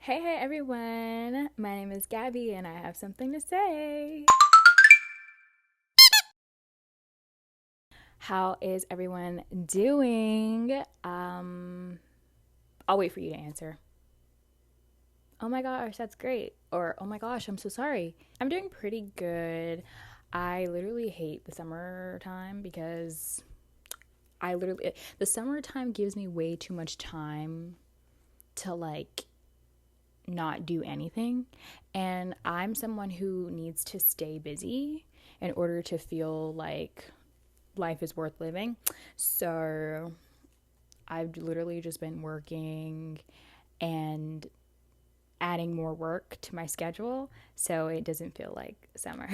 Hey everyone, my name is Gabby and I have something to say. How is everyone doing? I'll wait for you to answer. Oh my gosh, that's great. Or oh my gosh, I'm so sorry. I'm doing pretty good. I literally hate the summertime because the summertime gives me way too much time to not do anything. And I'm someone who needs to stay busy in order to feel like life is worth living. So I've literally just been working and adding more work to my schedule so it doesn't feel like summer.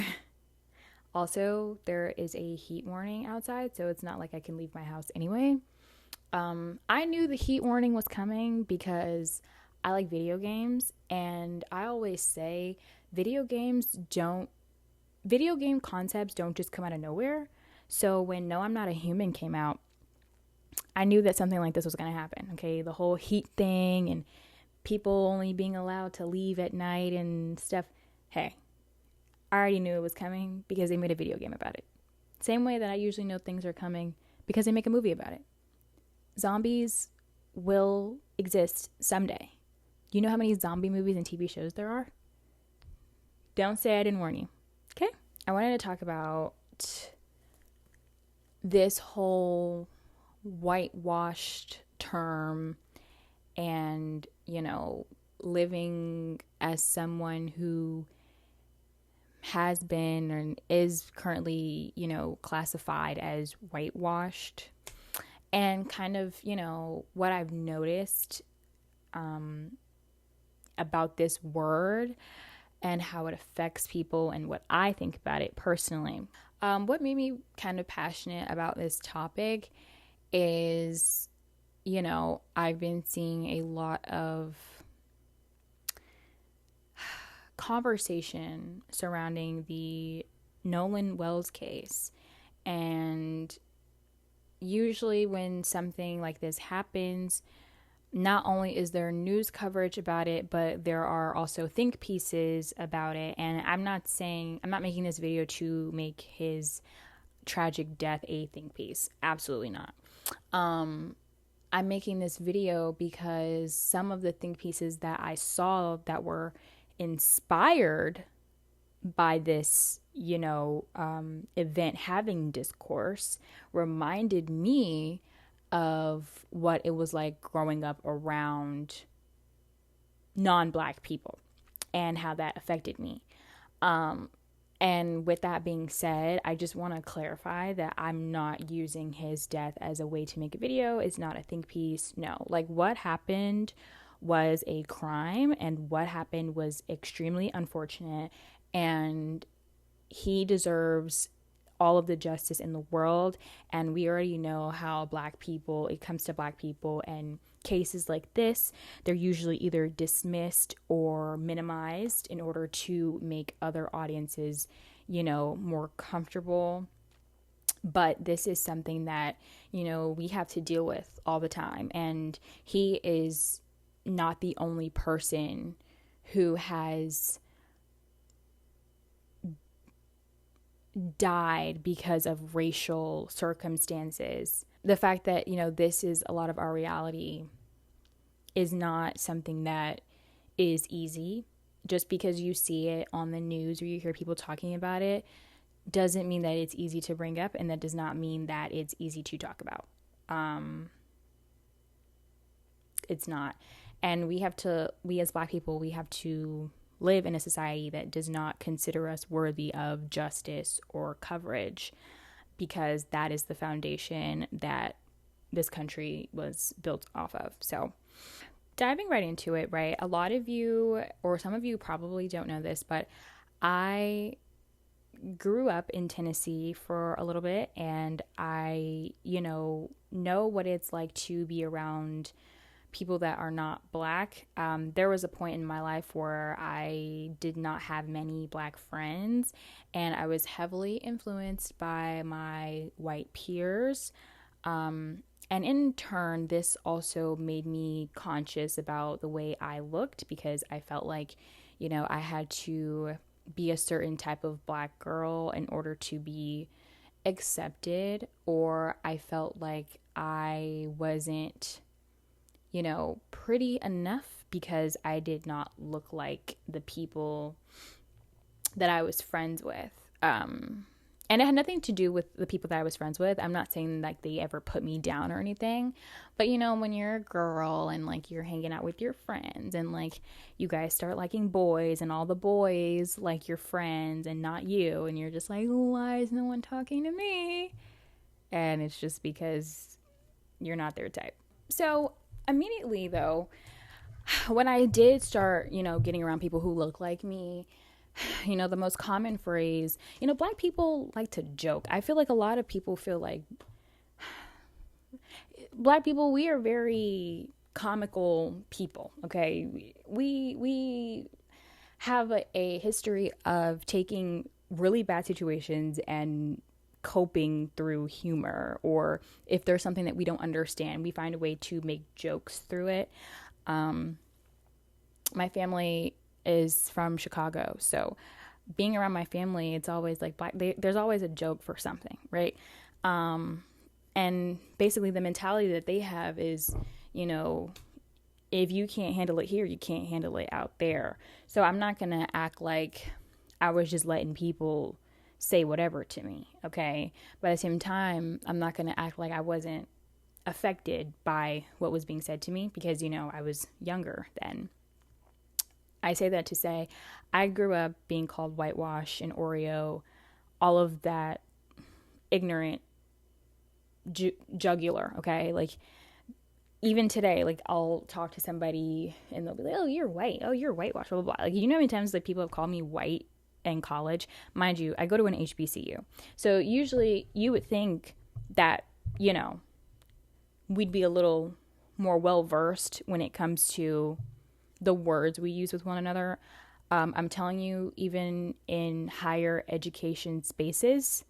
Also, there is a heat warning outside, so it's not like I can leave my house anyway. I knew the heat warning was coming because I like video games, and I always say video game concepts don't just come out of nowhere. So when No, I'm Not a Human came out, I knew that something like this was going to happen. Okay, the whole heat thing and people only being allowed to leave at night and stuff. Hey, I already knew it was coming because they made a video game about it. Same way that I usually know things are coming because they make a movie about it. Zombies will exist someday. You know how many zombie movies and TV shows there are? Don't say I didn't warn you. Okay? I wanted to talk about this whole whitewashed term and, living as someone who has been and is currently, classified as whitewashed. And kind of, what I've noticed about this word and how it affects people and what I think about it personally. What made me kind of passionate about this topic is, I've been seeing a lot of conversation surrounding the Nolan Wells case. And usually when something like this happens, not only is there news coverage about it, but there are also think pieces about it. And I'm not making this video to make his tragic death a think piece. Absolutely not. I'm making this video because some of the think pieces that I saw that were inspired by this, event having discourse reminded me of what it was like growing up around non-Black people and how that affected me. And with that being said, I just want to clarify that I'm not using his death as a way to make a video. It's not a think piece. No, what happened was a crime, and what happened was extremely unfortunate, and he deserves all of the justice in the world. And we already know how it comes to Black people and cases like this, they're usually either dismissed or minimized in order to make other audiences, more comfortable. But this is something that, we have to deal with all the time. And he is not the only person who has died because of racial circumstances. The fact that, this is a lot of our reality is not something that is easy. Just because you see it on the news or you hear people talking about it doesn't mean that it's easy to bring up, and that does not mean that it's easy to talk about. It's not. And we as Black people, we have to live in a society that does not consider us worthy of justice or coverage, because that is the foundation that this country was built off of. So diving right into it, right? A lot of you, or some of you probably don't know this, but I grew up in Tennessee for a little bit, and I, know what it's like to be around people that are not Black. There was a point in my life where I did not have many Black friends, and I was heavily influenced by my white peers. And in turn, this also made me conscious about the way I looked, because I felt like, I had to be a certain type of black girl in order to be accepted, or I felt like I wasn't, pretty enough because I did not look like the people that I was friends with. And it had nothing to do with the people that I was friends with. I'm not saying like they ever put me down or anything, but when you're a girl and like you're hanging out with your friends and like you guys start liking boys and all the boys like your friends and not you, and you're just like, why is no one talking to me? And it's just because you're not their type. So immediately though, when I did start, getting around people who look like me, the most common phrase, black people like to joke. I feel like a lot of people feel like black people, we are very comical people, okay? We have a history of taking really bad situations and coping through humor, or if there's something that we don't understand, we find a way to make jokes through it. My family is from Chicago, so being around my family, it's always like there's always a joke for something, right? And basically the mentality that they have is, if you can't handle it here, you can't handle it out there. So I'm not gonna act like I was just letting people say whatever to me, okay? But at the same time, I'm not gonna act like I wasn't affected by what was being said to me, because I was younger then. I say that to say I grew up being called whitewashed and oreo, all of that ignorant jugular, okay? Like even today, like I'll talk to somebody and they'll be like, oh, you're white. Oh, you're whitewashed, blah, blah, blah. Like, how many times like people have called me white in college? Mind you, I go to an HBCU. So usually you would think that, we'd be a little more well-versed when it comes to the words we use with one another. I'm telling you, even in higher education spaces,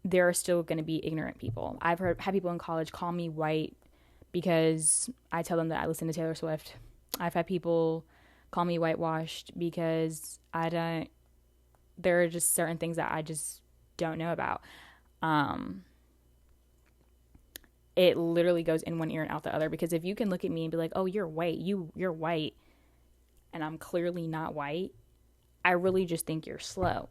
there are still going to be ignorant people. I've had people in college call me white because I tell them that I listen to Taylor Swift. I've had people call me whitewashed because there are just certain things that I just don't know about. It literally goes in one ear and out the other, because if you can look at me and be like, oh, you're white, you're white, and I'm clearly not white, I really just think you're slow.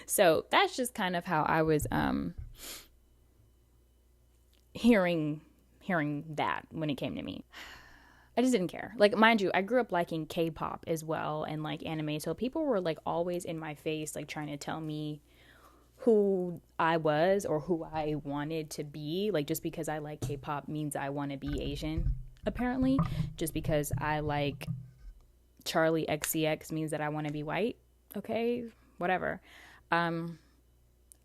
So that's just kind of how I was hearing that when it came to me. I just didn't care. Like, mind you, I grew up liking K-pop as well and like anime, so people were like always in my face, like trying to tell me who I was or who I wanted to be. Like, just because I like K-pop means I want to be Asian, apparently. Just because I like Charlie XCX means that I want to be white. Okay, whatever. I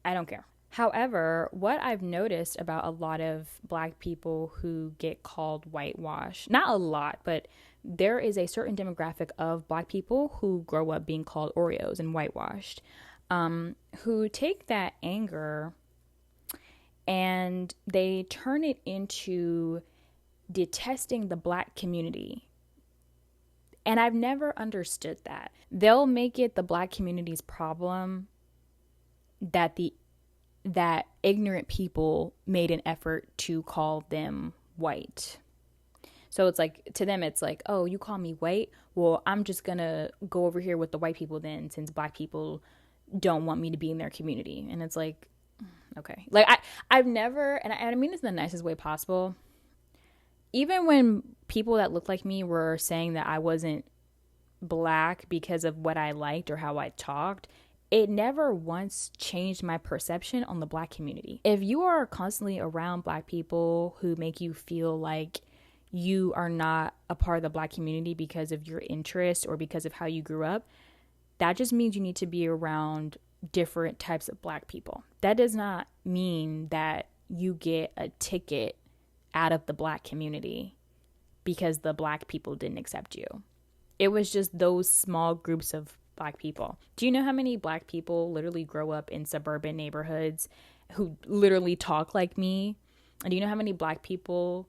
don't care. However, what I've noticed about a lot of black people who get called whitewash, not a lot, but there is a certain demographic of black people who grow up being called Oreos and whitewashed, who take that anger and they turn it into detesting the black community. And I've never understood that. They'll make it the black community's problem that ignorant people made an effort to call them white. So it's like, to them, it's like, oh, you call me white? Well, I'm just going to go over here with the white people then, since black people don't want me to be in their community. And it's like, okay. Like, I've never, and I mean this in the nicest way possible, even when people that looked like me were saying that I wasn't black because of what I liked or how I talked, it never once changed my perception on the black community. If you are constantly around black people who make you feel like you are not a part of the black community because of your interests or because of how you grew up, that just means you need to be around different types of black people. That does not mean that you get a ticket out of the black community because the black people didn't accept you. It was just those small groups of black people. Do you know how many black people literally grow up in suburban neighborhoods who literally talk like me, And do you know how many black people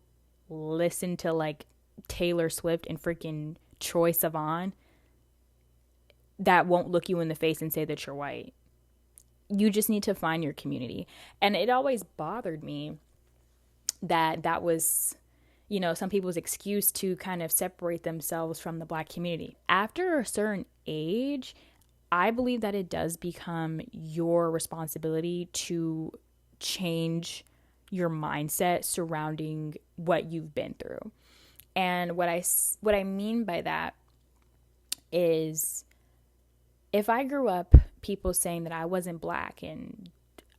listen to like Taylor Swift and freaking Troye Sivan that won't look you in the face and say that you're white? You just need to find your community. And it always bothered me that was, you know, some people's excuse to kind of separate themselves from the black community. After a certain age, I believe that it does become your responsibility to change your mindset surrounding what you've been through. And what I mean by that is, if I grew up people saying that I wasn't black and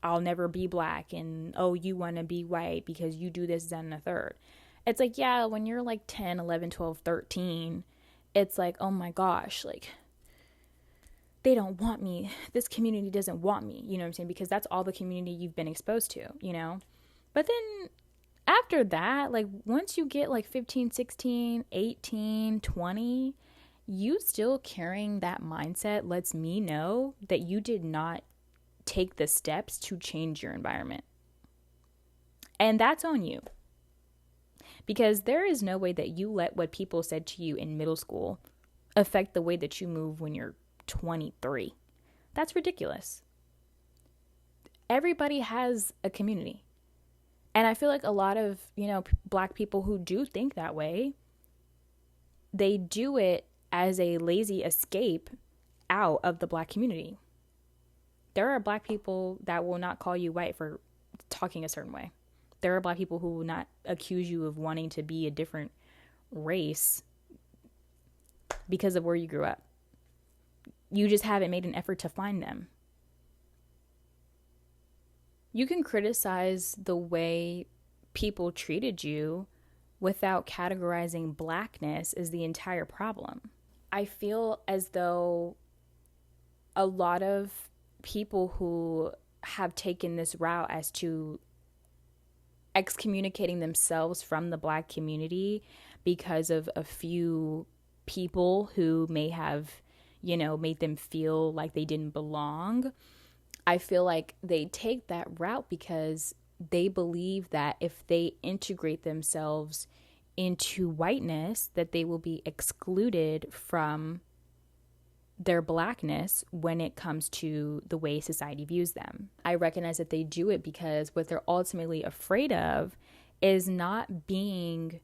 I'll never be black and, oh, you want to be white because you do this, that, and the third. It's like, yeah, when you're like 10, 11, 12, 13, it's like, oh my gosh, like, they don't want me. This community doesn't want me. You know what I'm saying? Because that's all the community you've been exposed to, you know? But then after that, like, once you get like 15, 16, 18, 20, you still carrying that mindset lets me know that you did not take the steps to change your environment. And that's on you. Because there is no way that you let what people said to you in middle school affect the way that you move when you're 23. That's ridiculous. Everybody has a community. And I feel like a lot of, you know, black people who do think that way, they do it as a lazy escape out of the black community. There are black people that will not call you white for talking a certain way. There are black people who will not accuse you of wanting to be a different race because of where you grew up. You just haven't made an effort to find them. You can criticize the way people treated you without categorizing blackness as the entire problem. I feel as though a lot of people who have taken this route as to excommunicating themselves from the black community because of a few people who may have, you know, made them feel like they didn't belong. I feel like they take that route because they believe that if they integrate themselves into whiteness, that they will be excluded from their blackness when it comes to the way society views them. I recognize that they do it because what they're ultimately afraid of is not being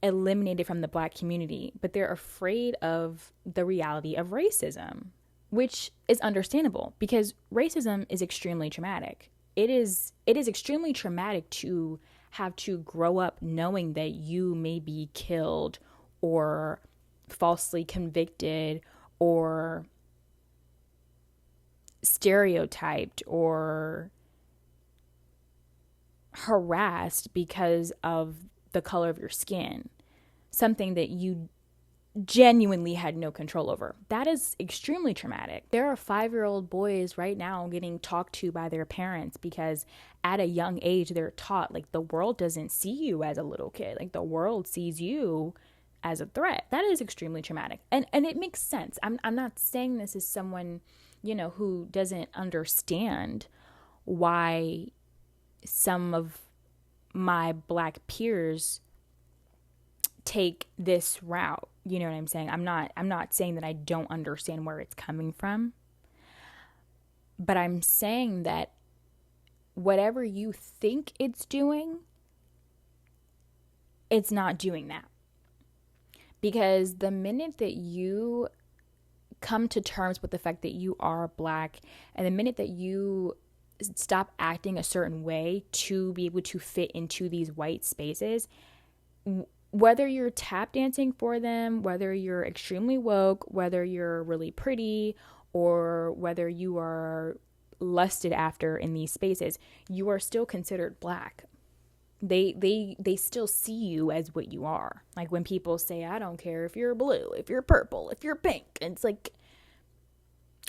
eliminated from the black community, but they're afraid of the reality of racism, which is understandable because racism is extremely traumatic. It is extremely traumatic to have to grow up knowing that you may be killed or falsely convicted or stereotyped or harassed because of the color of your skin, something that you genuinely had no control over. That is extremely traumatic. There are 5-year-old boys right now getting talked to by their parents because at a young age they're taught like the world doesn't see you as a little kid, like the world sees you as a threat. That is extremely traumatic. And it makes sense. I'm not saying this as someone, you know, who doesn't understand why some of my black peers take this route. You know what I'm saying? I'm not saying that I don't understand where it's coming from. But I'm saying that whatever you think it's doing, it's not doing that. Because the minute that you come to terms with the fact that you are black, and the minute that you stop acting a certain way to be able to fit into these white spaces, whether you're tap dancing for them, whether you're extremely woke, whether you're really pretty, or whether you are lusted after in these spaces, you are still considered black. They still see you as what you are. Like when people say, I don't care if you're blue, if you're purple, if you're pink. It's like,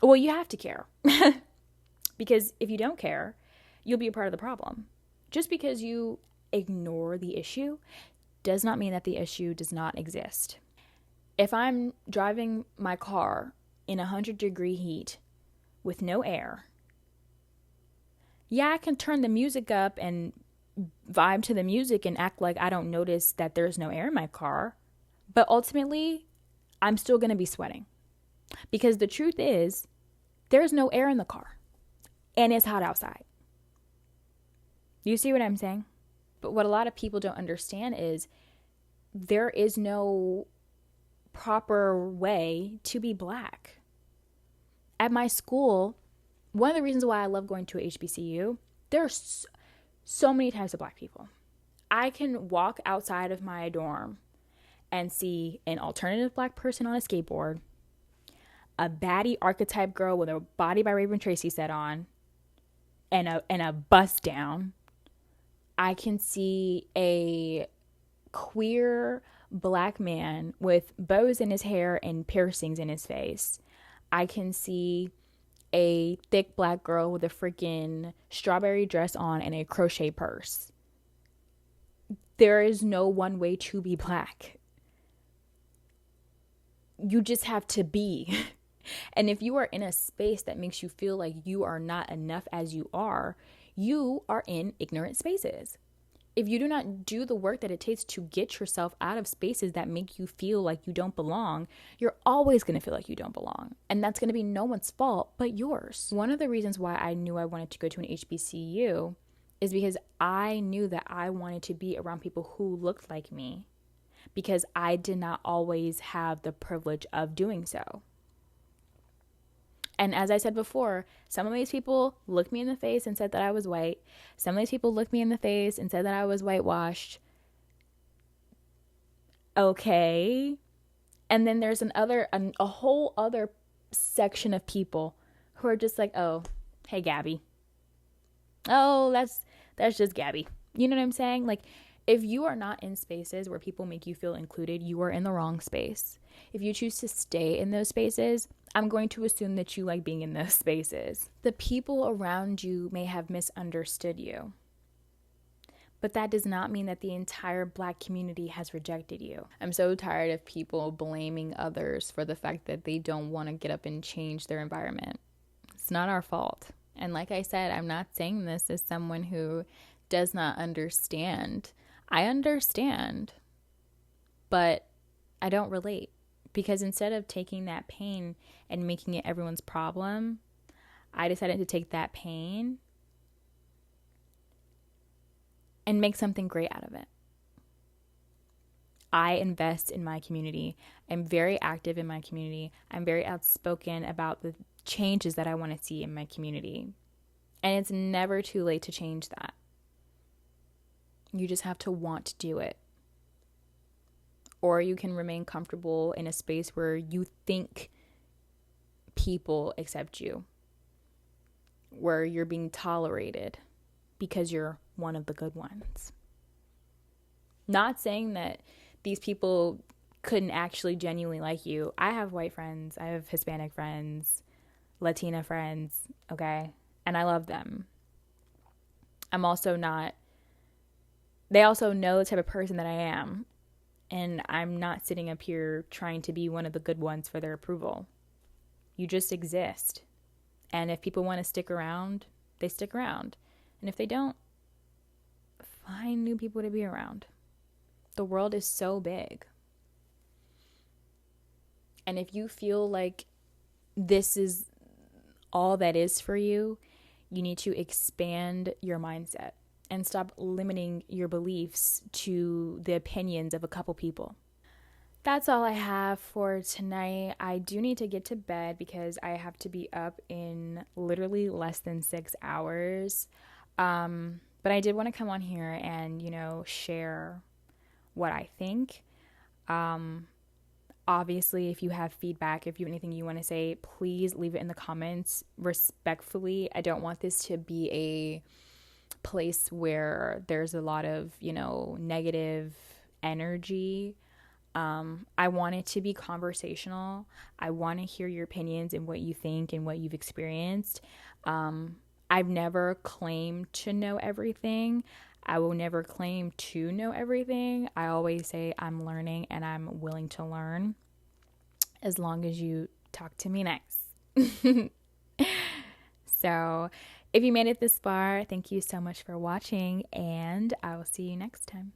well, you have to care. Because if you don't care, you'll be a part of the problem. Just because you ignore the issue does not mean that the issue does not exist. If I'm driving my car in 100-degree heat with no air, yeah, I can turn the music up and vibe to the music and act like I don't notice that there's no air in my car. But ultimately, I'm still going to be sweating. Because the truth is, there's no air in the car. And it's hot outside. You see what I'm saying? But what a lot of people don't understand is there is no proper way to be Black. At my school, one of the reasons why I love going to a HBCU, there are so many types of Black people. I can walk outside of my dorm and see an alternative Black person on a skateboard, a baddie archetype girl with a Body by Raven Tracy set on, and a bust down. I can see a queer Black man with bows in his hair and piercings in his face. I can see a thick Black girl with a freaking strawberry dress on and a crochet purse. There is no one way to be Black. You just have to be. And if you are in a space that makes you feel like you are not enough as you are in ignorant spaces. If you do not do the work that it takes to get yourself out of spaces that make you feel like you don't belong, you're always going to feel like you don't belong. And that's going to be no one's fault but yours. One of the reasons why I knew I wanted to go to an HBCU is because I knew that I wanted to be around people who looked like me, because I did not always have the privilege of doing so. And as I said before, some of these people looked me in the face and said that I was white. Some of these people looked me in the face and said that I was whitewashed. Okay. And then there's a whole other section of people who are just like, oh, hey, Gabby. Oh, that's just Gabby. You know what I'm saying? Like, if you are not in spaces where people make you feel included, you are in the wrong space. If you choose to stay in those spaces, I'm going to assume that you like being in those spaces. The people around you may have misunderstood you, but that does not mean that the entire Black community has rejected you. I'm so tired of people blaming others for the fact that they don't want to get up and change their environment. It's not our fault. And like I said, I'm not saying this as someone who does not understand. I understand, but I don't relate. Because instead of taking that pain and making it everyone's problem, I decided to take that pain and make something great out of it. I invest in my community. I'm very active in my community. I'm very outspoken about the changes that I want to see in my community. And it's never too late to change that. You just have to want to do it. Or you can remain comfortable in a space where you think people accept you, where you're being tolerated because you're one of the good ones. Not saying that these people couldn't actually genuinely like you. I have white friends, I have Hispanic friends, Latina friends, okay? And I love them. I'm also not, they also know the type of person that I am. And I'm not sitting up here trying to be one of the good ones for their approval. You just exist. And if people want to stick around, they stick around. And if they don't, find new people to be around. The world is so big. And if you feel like this is all that is for you, you need to expand your mindset. And stop limiting your beliefs to the opinions of a couple people. That's all I have for tonight. I do need to get to bed because I have to be up in literally less than 6 hours. But I did want to come on here and, share what I think. Obviously, if you have feedback, if you have anything you want to say, please leave it in the comments respectfully. I don't want this to be a place where there's a lot of, negative energy. I want it to be conversational. I want to hear your opinions and what you think and what you've experienced. I've never claimed to know everything. I will never claim to know everything. I always say I'm learning and I'm willing to learn as long as you talk to me nice. So If you made it this far, thank you so much for watching, and I will see you next time.